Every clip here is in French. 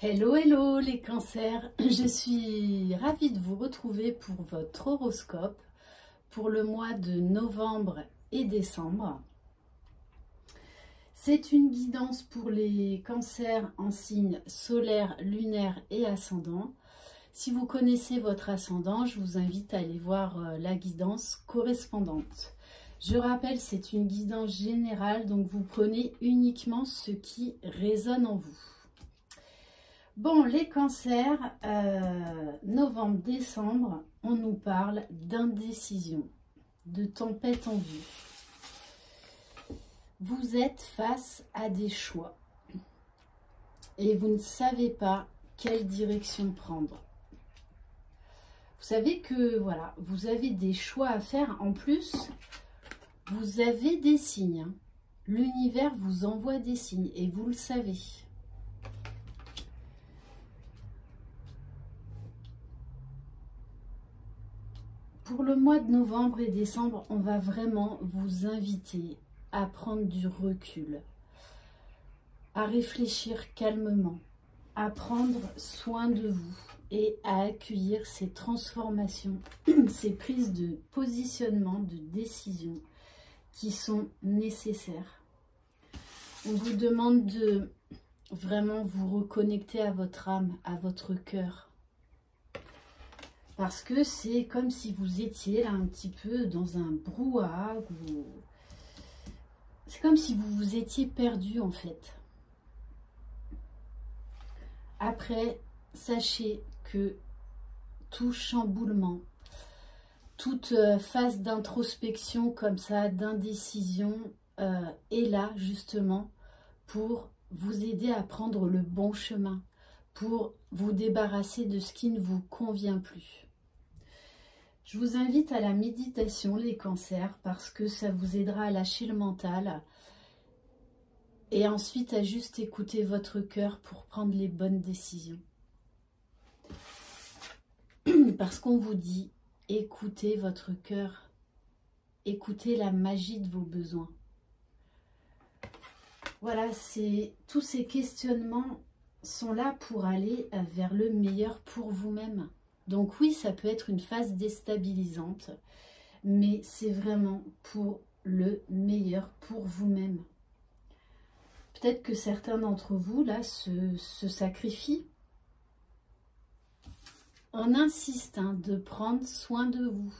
Hello, hello les cancers, je suis ravie de vous retrouver pour votre horoscope pour le mois de novembre et décembre. C'est une guidance pour les cancers en signe solaire, lunaire et ascendant. Si vous connaissez votre ascendant, je vous invite à aller voir la guidance correspondante. Je rappelle, c'est une guidance générale, donc vous prenez uniquement ce qui résonne en vous. Bon, les cancers, novembre-décembre, on nous parle d'indécision, de tempête en vue. Vous êtes face à des choix et vous ne savez pas quelle direction prendre. Vous savez que voilà, vous avez des choix à faire. En plus, vous avez des signes. L'univers vous envoie des signes et vous le savez. Pour le mois de novembre et décembre, on va vraiment vous inviter à prendre du recul, à réfléchir calmement, à prendre soin de vous et à accueillir ces transformations, ces prises de positionnement, de décision qui sont nécessaires. On vous demande de vraiment vous reconnecter à votre âme, à votre cœur. Parce que c'est comme si vous étiez là un petit peu dans un brouhaha. C'est comme si vous vous étiez perdu en fait. Après, sachez que tout chamboulement, toute phase d'introspection comme ça, d'indécision, est là justement pour vous aider à prendre le bon chemin, pour vous débarrasser de ce qui ne vous convient plus. Je vous invite à la méditation, les cancers, parce que ça vous aidera à lâcher le mental et ensuite à juste écouter votre cœur pour prendre les bonnes décisions. Parce qu'on vous dit, écoutez votre cœur, écoutez la magie de vos besoins. Voilà, tous ces questionnements sont là pour aller vers le meilleur pour vous-même. Donc oui, ça peut être une phase déstabilisante, mais c'est vraiment pour le meilleur pour vous-même. Peut-être que certains d'entre vous, là, se sacrifient. On insiste de prendre soin de vous,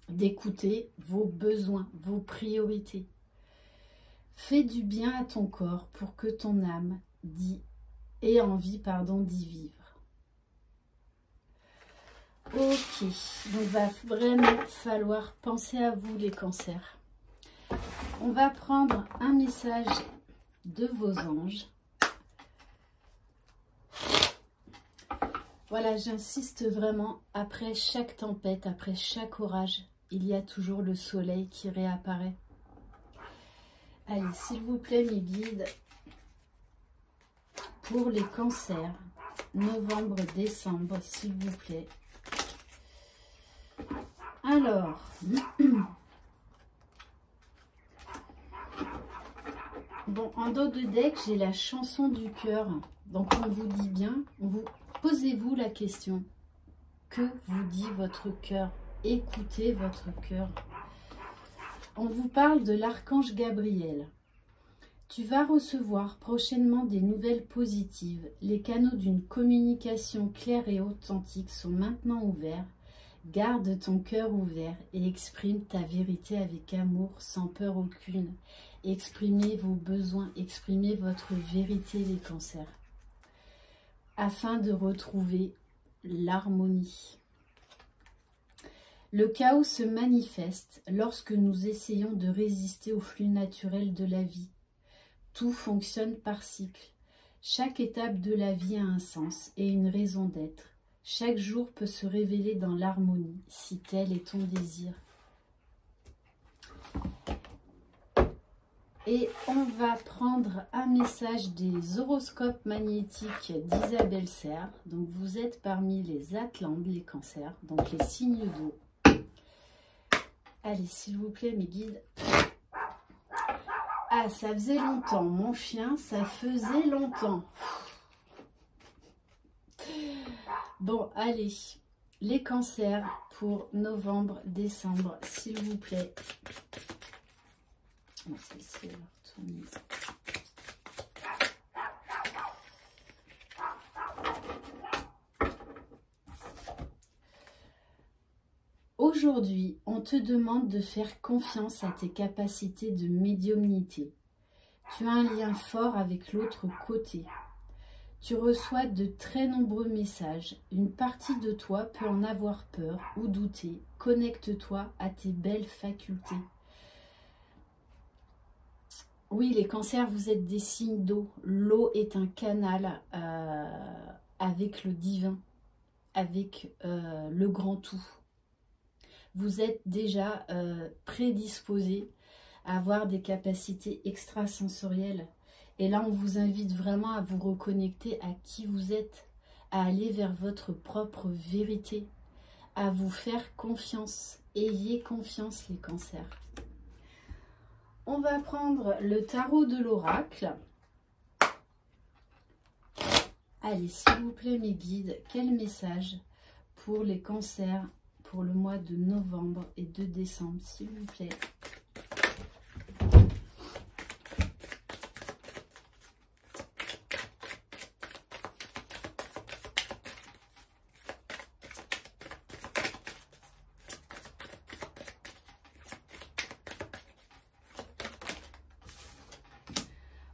d'écouter vos besoins, vos priorités. Fais du bien à ton corps pour que ton âme ait envie d'y vivre. Ok, donc il va vraiment falloir penser à vous les cancers. On va prendre un message de vos anges. Voilà, j'insiste vraiment, après chaque tempête, après chaque orage, il y a toujours le soleil qui réapparaît. Allez, s'il vous plaît, mes guides, pour les cancers, novembre-décembre, s'il vous plaît. Alors, bon, en dos de deck, j'ai la chanson du cœur. Donc, on vous dit bien, posez-vous la question. Que vous dit votre cœur? Écoutez votre cœur. On vous parle de l'archange Gabriel. Tu vas recevoir prochainement des nouvelles positives. Les canaux d'une communication claire et authentique sont maintenant ouverts. Garde ton cœur ouvert et exprime ta vérité avec amour, sans peur aucune. Exprimez vos besoins, exprimez votre vérité, les cancers, afin de retrouver l'harmonie. Le chaos se manifeste lorsque nous essayons de résister au flux naturel de la vie. Tout fonctionne par cycle. Chaque étape de la vie a un sens et une raison d'être. Chaque jour peut se révéler dans l'harmonie, si tel est ton désir. Et on va prendre un message des horoscopes magnétiques d'Isabelle Serre. Donc vous êtes parmi les Atlantes, les cancers, donc les signes d'eau. Allez, s'il vous plaît, mes guides. Ah, ça faisait longtemps, mon chien, ça faisait longtemps. Bon, allez. Les cancers pour novembre, décembre, s'il vous plaît. Bon, celle-ci, elle va retourner. Aujourd'hui, on te demande de faire confiance à tes capacités de médiumnité. Tu as un lien fort avec l'autre côté. Tu reçois de très nombreux messages. Une partie de toi peut en avoir peur ou douter. Connecte-toi à tes belles facultés. Oui, les cancers, vous êtes des signes d'eau. L'eau est un canal avec le divin, avec le grand tout. Vous êtes déjà prédisposé à avoir des capacités extrasensorielles. Et là, on vous invite vraiment à vous reconnecter à qui vous êtes, à aller vers votre propre vérité, à vous faire confiance. Ayez confiance, les cancers. On va prendre le tarot de l'oracle. Allez, s'il vous plaît, mes guides, quel message pour les cancers pour le mois de novembre et de décembre, s'il vous plaît.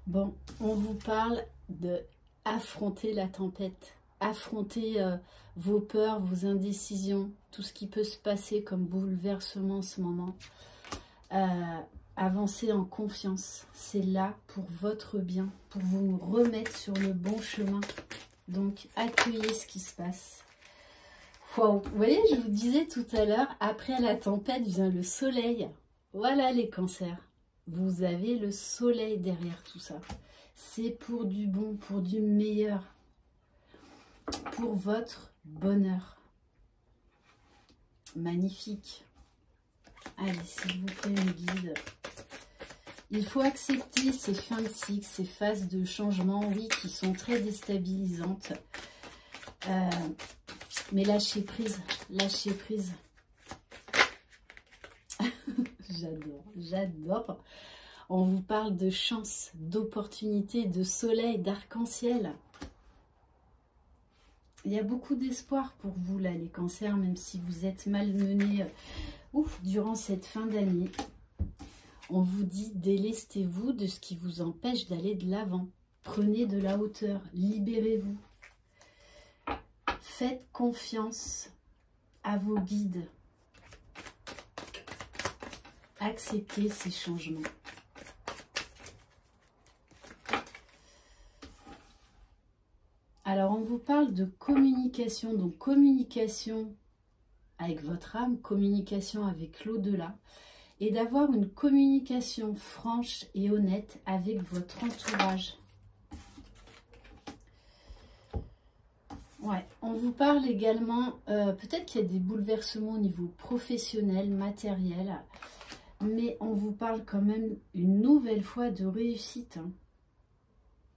Bon, on vous parle de affronter la tempête, affronter vos peurs, vos indécisions, tout ce qui peut se passer comme bouleversement en ce moment. Avancez en confiance, c'est là pour votre bien, pour vous remettre sur le bon chemin. Donc, accueillez ce qui se passe. Wow. Vous voyez, je vous disais tout à l'heure, après la tempête vient le soleil. Voilà les cancers. Vous avez le soleil derrière tout ça. C'est pour du bon, pour du meilleur. Pour votre bonheur. Magnifique. Allez, s'il vous plaît, mes guides. Il faut accepter ces fins de cycle, ces phases de changement, oui, qui sont très déstabilisantes. Mais lâchez prise, lâchez prise. J'adore, j'adore. On vous parle de chance, d'opportunité, de soleil, d'arc-en-ciel. Il y a beaucoup d'espoir pour vous, là, les cancers, même si vous êtes malmenés durant cette fin d'année. On vous dit, délestez-vous de ce qui vous empêche d'aller de l'avant. Prenez de la hauteur, libérez-vous. Faites confiance à vos guides. Acceptez ces changements. Alors, on vous parle de communication. Donc, communication avec votre âme, communication avec l'au-delà. Et d'avoir une communication franche et honnête avec votre entourage. Ouais, on vous parle également, peut-être qu'il y a des bouleversements au niveau professionnel, matériel. Mais on vous parle quand même une nouvelle fois de réussite. Hein.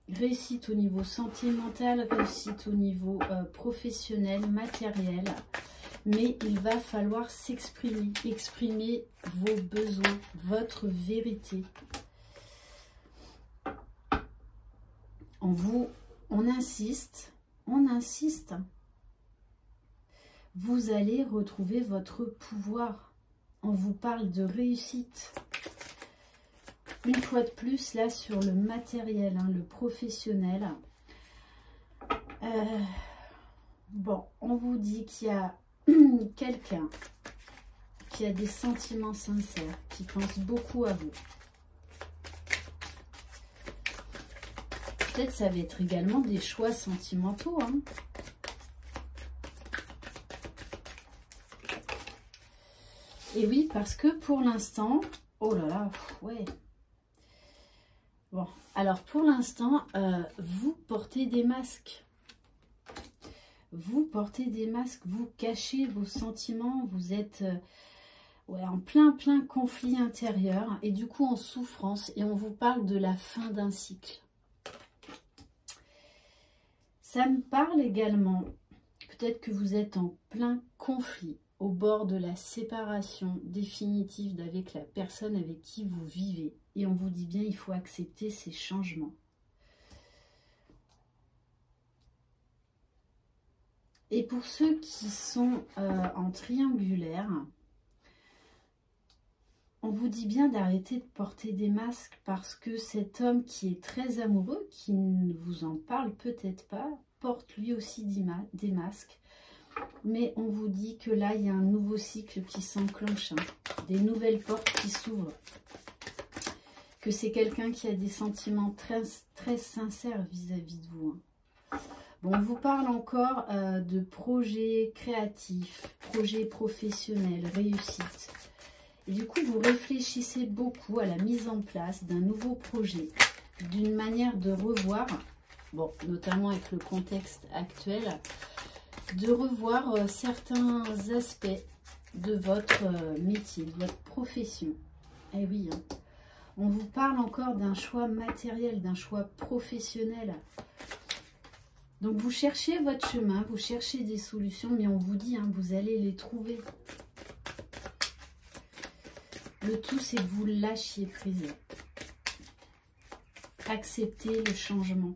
Réussite au niveau sentimental, réussite au niveau professionnel, matériel. Mais il va falloir s'exprimer, exprimer vos besoins, votre vérité. On insiste. Vous allez retrouver votre pouvoir. On vous parle de réussite. Une fois de plus, là, sur le matériel, hein, le professionnel. Bon, on vous dit qu'il y a quelqu'un qui a des sentiments sincères, qui pense beaucoup à vous. Peut-être ça va être également des choix sentimentaux, hein. Et oui, parce que pour l'instant... Oh là là, ouais. Bon, alors pour l'instant, vous portez des masques. Vous portez des masques, vous cachez vos sentiments, vous êtes en plein conflit intérieur et du coup en souffrance. Et on vous parle de la fin d'un cycle. Ça me parle également, peut-être que vous êtes en plein conflit, au bord de la séparation définitive avec la personne avec qui vous vivez. Et on vous dit bien, il faut accepter ces changements. Et pour ceux qui sont en triangulaire, on vous dit bien d'arrêter de porter des masques parce que cet homme qui est très amoureux, qui ne vous en parle peut-être pas, porte lui aussi des masques. Mais on vous dit que là, il y a un nouveau cycle qui s'enclenche, hein, des nouvelles portes qui s'ouvrent. Que c'est quelqu'un qui a des sentiments très, très sincères vis-à-vis de vous. Hein. Bon, on vous parle encore de projets créatifs, projets professionnels, réussite. Et du coup, vous réfléchissez beaucoup à la mise en place d'un nouveau projet, d'une manière de revoir, bon, notamment avec le contexte actuel, de revoir certains aspects de votre métier, de votre profession. Eh oui, hein. On vous parle encore d'un choix matériel, d'un choix professionnel. Donc vous cherchez votre chemin, vous cherchez des solutions, mais on vous dit, hein, vous allez les trouver. Le tout, c'est que vous lâchiez prise. Acceptez le changement.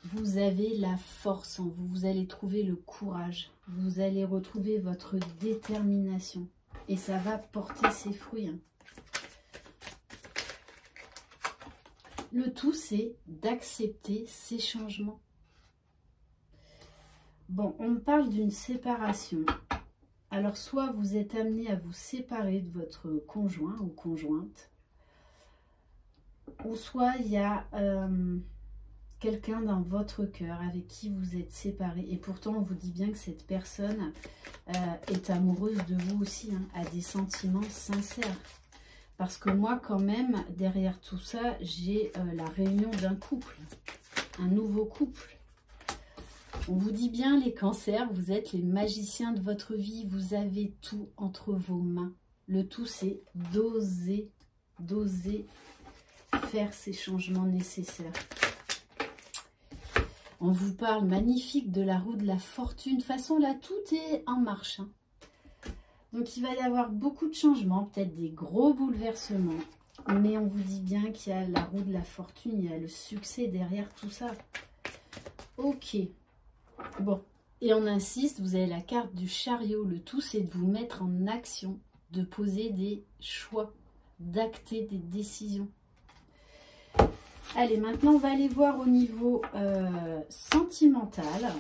Vous avez la force en vous, vous allez trouver le courage, vous allez retrouver votre détermination et ça va porter ses fruits. Le tout, c'est d'accepter ces changements. Bon, on me parle d'une séparation. Alors, soit vous êtes amené à vous séparer de votre conjoint ou conjointe, ou soit il y a quelqu'un dans votre cœur avec qui vous êtes séparés. Et pourtant, on vous dit bien que cette personne est amoureuse de vous aussi, hein, a des sentiments sincères. Parce que moi, quand même, derrière tout ça, j'ai la réunion d'un couple, un nouveau couple. On vous dit bien, les cancers, vous êtes les magiciens de votre vie, vous avez tout entre vos mains. Le tout, c'est d'oser faire ces changements nécessaires. On vous parle magnifique de la roue de la fortune. De toute façon, là, tout est en marche. Hein. Donc, il va y avoir beaucoup de changements, peut-être des gros bouleversements. Mais on vous dit bien qu'il y a la roue de la fortune, il y a le succès derrière tout ça. Ok. Bon, et on insiste, vous avez la carte du chariot. Le tout, c'est de vous mettre en action, de poser des choix, d'acter des décisions. Allez, maintenant, on va aller voir au niveau sentimental.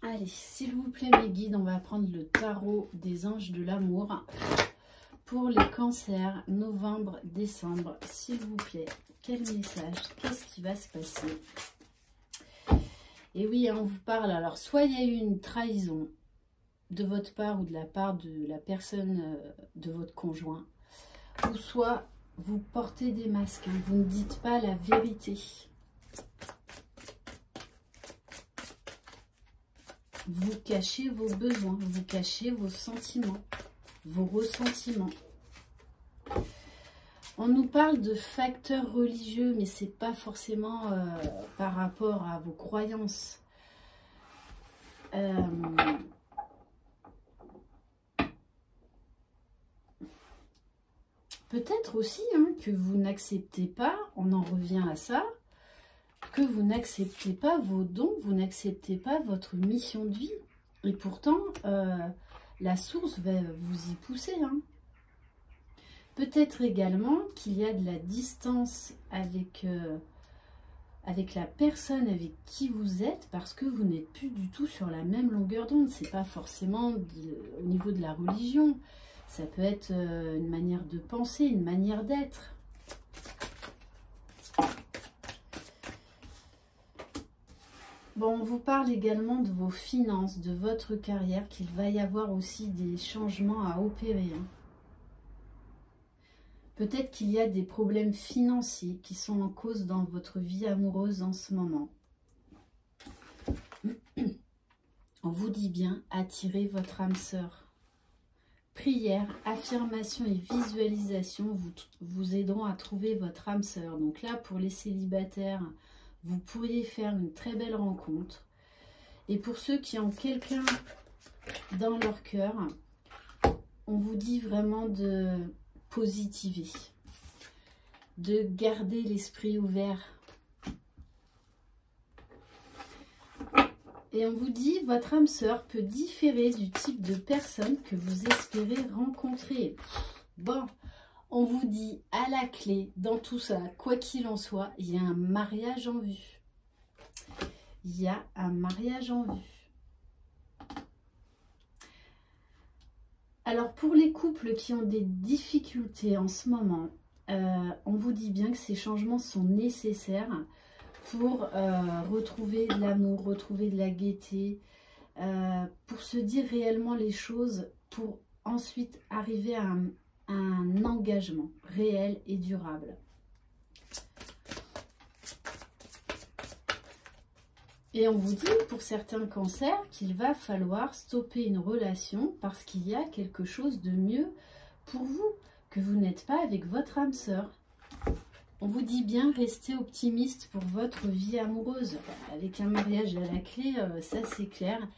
Allez, s'il vous plaît, mes guides, on va prendre le tarot des anges de l'amour. Pour les cancers, novembre, décembre, s'il vous plaît, quel message? Qu'est-ce qui va se passer? Et oui, on vous parle, alors, soit il y a eu une trahison de votre part ou de la part de la personne de votre conjoint, ou soit vous portez des masques, hein, vous ne dites pas la vérité. Vous cachez vos besoins, vous cachez vos sentiments, vos ressentiments. On nous parle de facteurs religieux, mais c'est pas forcément par rapport à vos croyances. Peut-être aussi hein, que vous n'acceptez pas, on en revient à ça, que vous n'acceptez pas vos dons, vous n'acceptez pas votre mission de vie. Et pourtant, la source va vous y pousser. Hein. Peut-être également qu'il y a de la distance avec, avec la personne avec qui vous êtes parce que vous n'êtes plus du tout sur la même longueur d'onde. Ce n'est pas forcément au niveau de la religion. Ça peut être une manière de penser, une manière d'être. Bon, on vous parle également de vos finances, de votre carrière, qu'il va y avoir aussi des changements à opérer. Hein. Peut-être qu'il y a des problèmes financiers qui sont en cause dans votre vie amoureuse en ce moment. On vous dit bien, attirez votre âme sœur. Prière, affirmation et visualisation vous aideront à trouver votre âme sœur. Donc là, pour les célibataires, vous pourriez faire une très belle rencontre. Et pour ceux qui ont quelqu'un dans leur cœur, on vous dit vraiment de positiver, de garder l'esprit ouvert. Et on vous dit, votre âme sœur peut différer du type de personne que vous espérez rencontrer. Bon, on vous dit à la clé, dans tout ça, quoi qu'il en soit, il y a un mariage en vue. Il y a un mariage en vue. Alors, pour les couples qui ont des difficultés en ce moment, on vous dit bien que ces changements sont nécessaires pour retrouver de l'amour, retrouver de la gaieté, pour se dire réellement les choses, pour ensuite arriver à un engagement réel et durable. Et on vous dit, pour certains cancers, qu'il va falloir stopper une relation parce qu'il y a quelque chose de mieux pour vous, que vous n'êtes pas avec votre âme sœur. On vous dit bien, restez optimiste pour votre vie amoureuse. Avec un mariage à la clé, ça c'est clair.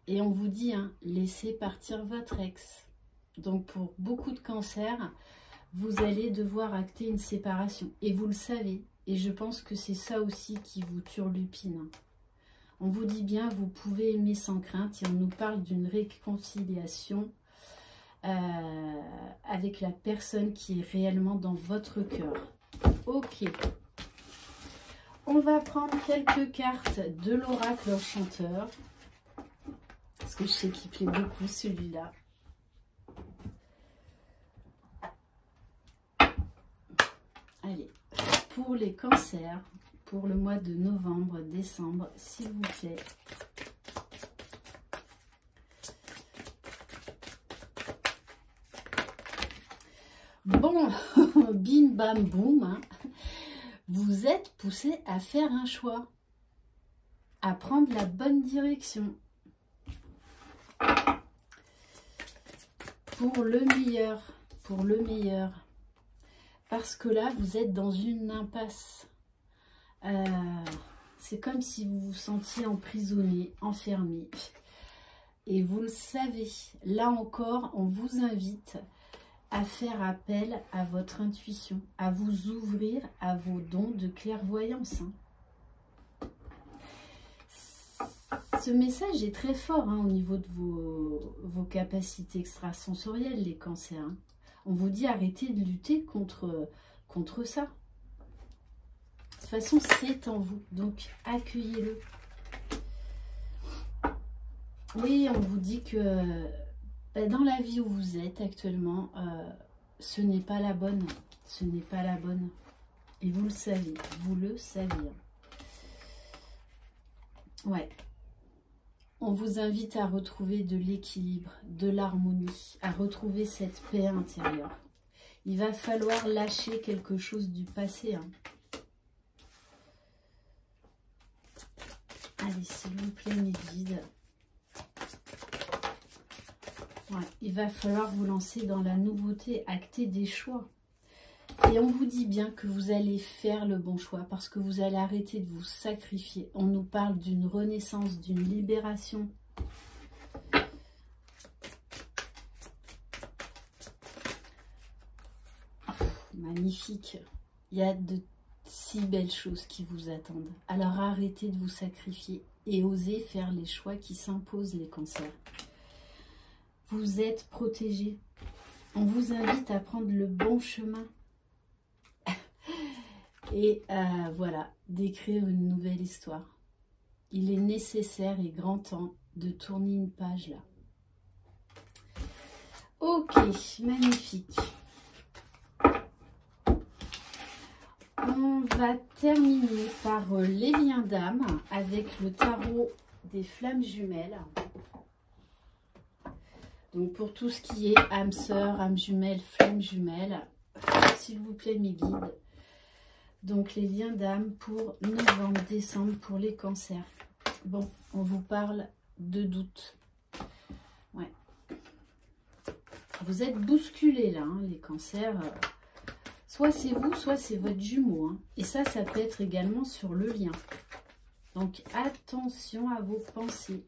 Et on vous dit, hein, laissez partir votre ex. Donc pour beaucoup de cancers, vous allez devoir acter une séparation. Et vous le savez. Et je pense que c'est ça aussi qui vous turlupine. On vous dit bien, vous pouvez aimer sans crainte. Et on nous parle d'une réconciliation avec la personne qui est réellement dans votre cœur. Ok, on va prendre quelques cartes de l'oracle enchanteur, parce que je sais qu'il plaît beaucoup celui-là. Allez, pour les cancers, pour le mois de novembre, décembre, s'il vous plaît. Bon, bim bam boum, hein. Vous êtes poussé à faire un choix, à prendre la bonne direction. Pour le meilleur, pour le meilleur. Parce que là, vous êtes dans une impasse. C'est comme si vous vous sentiez emprisonné, enfermé. Et vous le savez, là encore, on vous invite à faire appel à votre intuition, à vous ouvrir à vos dons de clairvoyance. Ce message est très fort hein, au niveau de vos capacités extrasensorielles, les cancers. Hein. On vous dit arrêtez de lutter contre ça. De toute façon, c'est en vous, donc accueillez-le. Oui, on vous dit que dans la vie où vous êtes actuellement, ce n'est pas la bonne. Ce n'est pas la bonne. Et vous le savez. Vous le savez. Ouais. On vous invite à retrouver de l'équilibre, de l'harmonie, à retrouver cette paix intérieure. Il va falloir lâcher quelque chose du passé. Hein. Allez, s'il vous plaît, mes guides. Ouais, il va falloir vous lancer dans la nouveauté, acter des choix. Et on vous dit bien que vous allez faire le bon choix parce que vous allez arrêter de vous sacrifier. On nous parle d'une renaissance, d'une libération. Magnifique. Il y a de si belles choses qui vous attendent. Alors arrêtez de vous sacrifier et osez faire les choix qui s'imposent, les cancers. Vous êtes protégés. On vous invite à prendre le bon chemin. Et voilà, d'écrire une nouvelle histoire. Il est nécessaire et grand temps de tourner une page là. Ok, magnifique. On va terminer par les liens d'âme avec le tarot des flammes jumelles. Donc pour tout ce qui est âme sœur, âme jumelle, flamme jumelle, s'il vous plaît mes guides. Donc les liens d'âme pour novembre, décembre pour les cancers. Bon, on vous parle de doute. Ouais. Vous êtes bousculés là, hein, les cancers. Soit c'est vous, soit c'est votre jumeau. Hein. Et ça peut être également sur le lien. Donc attention à vos pensées.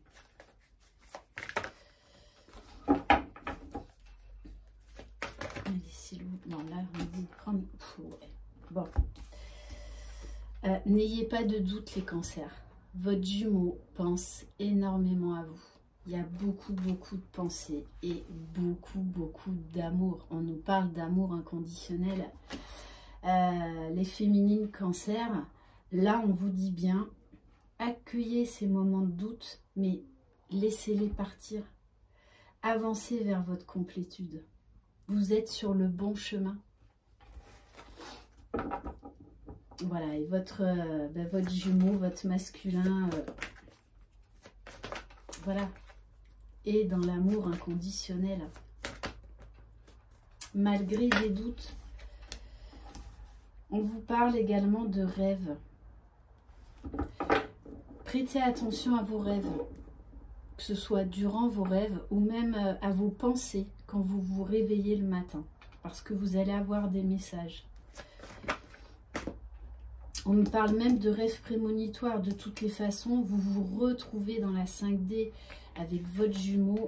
Non, là, on dit prendre... Ouais. Bon. N'ayez pas de doute, les cancers. Votre jumeau pense énormément à vous. Il y a beaucoup de pensées et beaucoup d'amour. On nous parle d'amour inconditionnel. Les féminines cancers, là, on vous dit bien, accueillez ces moments de doute, mais laissez-les partir. Avancez vers votre complétude. Vous êtes sur le bon chemin. Voilà, et votre jumeau, votre masculin, voilà, est dans l'amour inconditionnel. Malgré des doutes, on vous parle également de rêves. Prêtez attention à vos rêves, que ce soit durant vos rêves ou même à vos pensées quand vous vous réveillez le matin, parce que vous allez avoir des messages. On me parle même de rêves prémonitoires. De toutes les façons, vous vous retrouvez dans la 5D avec votre jumeau,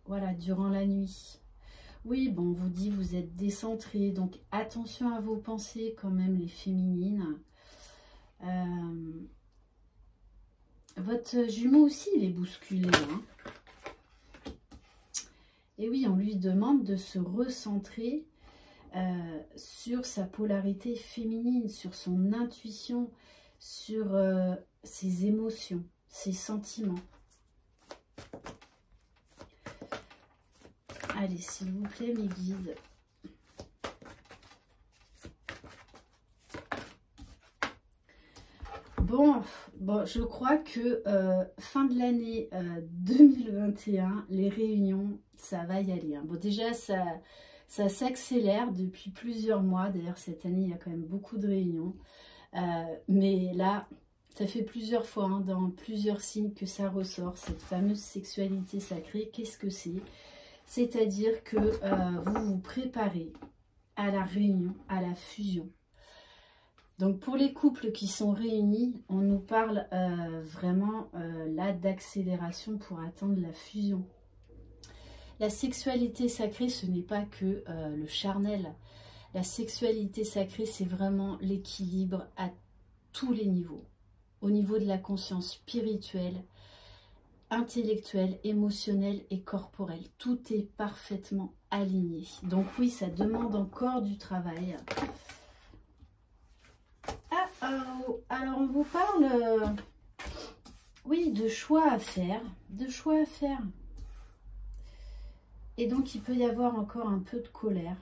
voilà, durant la nuit. Oui, bon, on vous dit vous êtes décentré, donc attention à vos pensées quand même, les féminines. Votre jumeau aussi, il est bousculé. Hein. Et oui, on lui demande de se recentrer sur sa polarité féminine, sur son intuition, sur ses émotions, ses sentiments. Allez, s'il vous plaît, mes guides. Bon, je crois que fin de l'année 2021, les réunions, ça va y aller. Hein. Bon, déjà, ça s'accélère depuis plusieurs mois. D'ailleurs, cette année, il y a quand même beaucoup de réunions. Mais là, ça fait plusieurs fois, hein, dans plusieurs signes que ça ressort, cette fameuse sexualité sacrée. Qu'est-ce que c'est? C'est-à-dire que vous vous préparez à la réunion, à la fusion. Donc, pour les couples qui sont réunis, on nous parle vraiment là d'accélération pour atteindre la fusion. La sexualité sacrée, ce n'est pas que le charnel. La sexualité sacrée, c'est vraiment l'équilibre à tous les niveaux. Au niveau de la conscience spirituelle, intellectuelle, émotionnelle et corporelle. Tout est parfaitement aligné. Donc oui, ça demande encore du travail. Alors on vous parle, oui, de choix à faire. De choix à faire. Et donc, il peut y avoir encore un peu de colère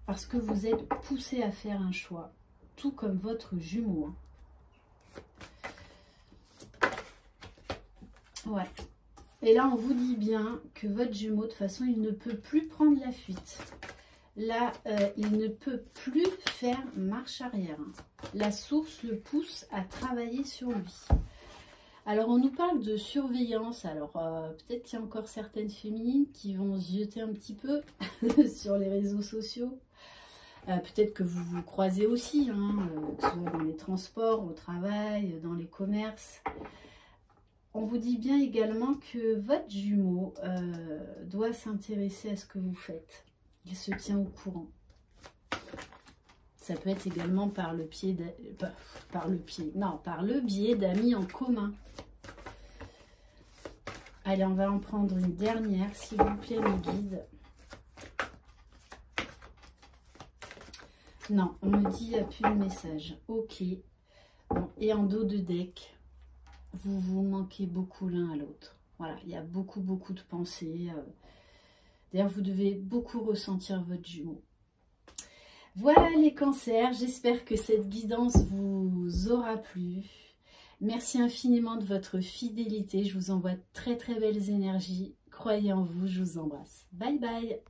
parce que vous êtes poussé à faire un choix, tout comme votre jumeau. Ouais. Et là, on vous dit bien que votre jumeau, de toute façon, il ne peut plus prendre la fuite. Là, il ne peut plus faire marche arrière. La source le pousse à travailler sur lui. Alors, on nous parle de surveillance. Alors, peut-être qu'il y a encore certaines féminines qui vont zioter un petit peu sur les réseaux sociaux. Peut-être que vous vous croisez aussi, hein, que ce soit dans les transports, au travail, dans les commerces. On vous dit bien également que votre jumeau doit s'intéresser à ce que vous faites. Il se tient au courant. Ça peut être également par le biais d'amis en commun. Allez, on va en prendre une dernière, s'il vous plaît, mes guides. Non, on me dit qu'il n'y a plus de message. Ok. Bon, et en dos de deck, vous vous manquez beaucoup l'un à l'autre. Voilà, il y a beaucoup de pensées. D'ailleurs, vous devez beaucoup ressentir votre jumeau. Voilà les cancers, j'espère que cette guidance vous aura plu. Merci infiniment de votre fidélité, je vous envoie très belles énergies. Croyez en vous, je vous embrasse. Bye bye.